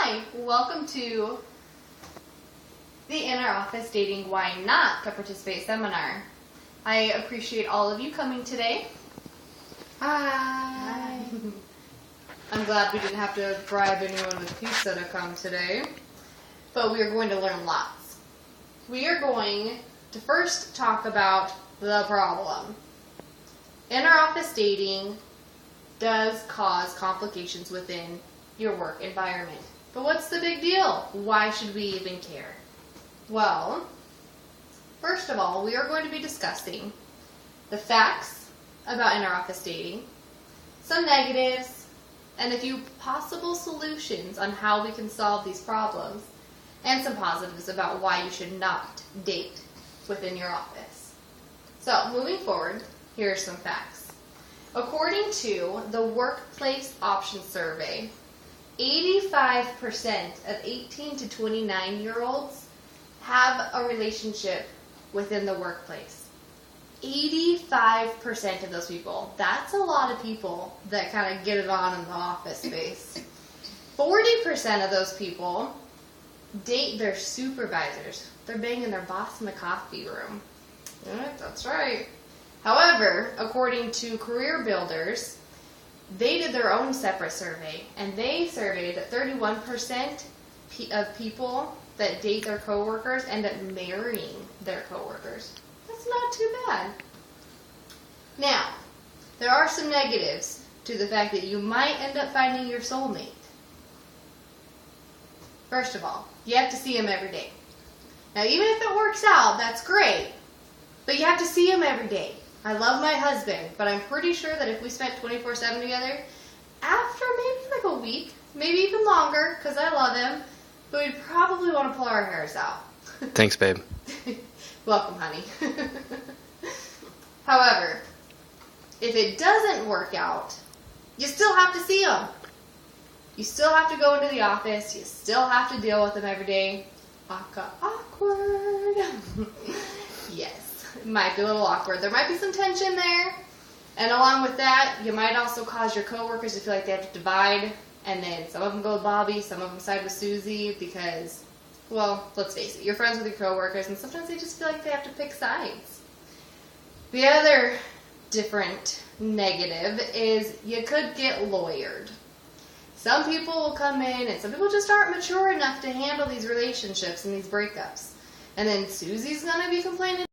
Hi, welcome to the Inner Office Dating Why Not to Participate seminar. I appreciate all of you coming today. Hi. I'm glad we didn't have to bribe anyone with pizza to come today, but we are going to learn lots. We are going to first talk about the problem. Inner office dating does cause complications within your work environment. But what's the big deal? Why should we even care? Well, first of all, we are going to be discussing the facts about inner office dating, some negatives, and a few possible solutions on how we can solve these problems, and some positives about why you should not date within your office. So, moving forward, here are some facts. According to the Workplace Option Survey, 85% of 18 to 29-year-olds have a relationship within the workplace. 85% of those people. That's a lot of people that kind of get it on in the office space. 40% of those people date their supervisors. They're banging their boss in the coffee room. Yeah, that's right. However, according to Career Builders, they did their own separate survey, and they surveyed that 31% of people that date their coworkers end up marrying their coworkers. That's not too bad. Now, there are some negatives to the fact that you might end up finding your soulmate. First of all, you have to see him every day. Now, even if it works out, that's great, but you have to see him every day. I love my husband, but I'm pretty sure that if we spent 24/7 together, after maybe like a week, maybe even longer, because I love him, but we'd probably want to pull our hairs out. Thanks, babe. Welcome, honey. However, if it doesn't work out, you still have to see him. You still have to go into the office. You still have to deal with him every day. Awkward. Yes. It might be a little awkward. There might be some tension there. And along with that, you might also cause your coworkers to feel like they have to divide. And then some of them go with Bobby, some of them side with Susie because, well, let's face it, you're friends with your coworkers and sometimes they just feel like they have to pick sides. The other different negative is you could get lawyered. Some people will come in and some people just aren't mature enough to handle these relationships and these breakups. And then Susie's going to be complaining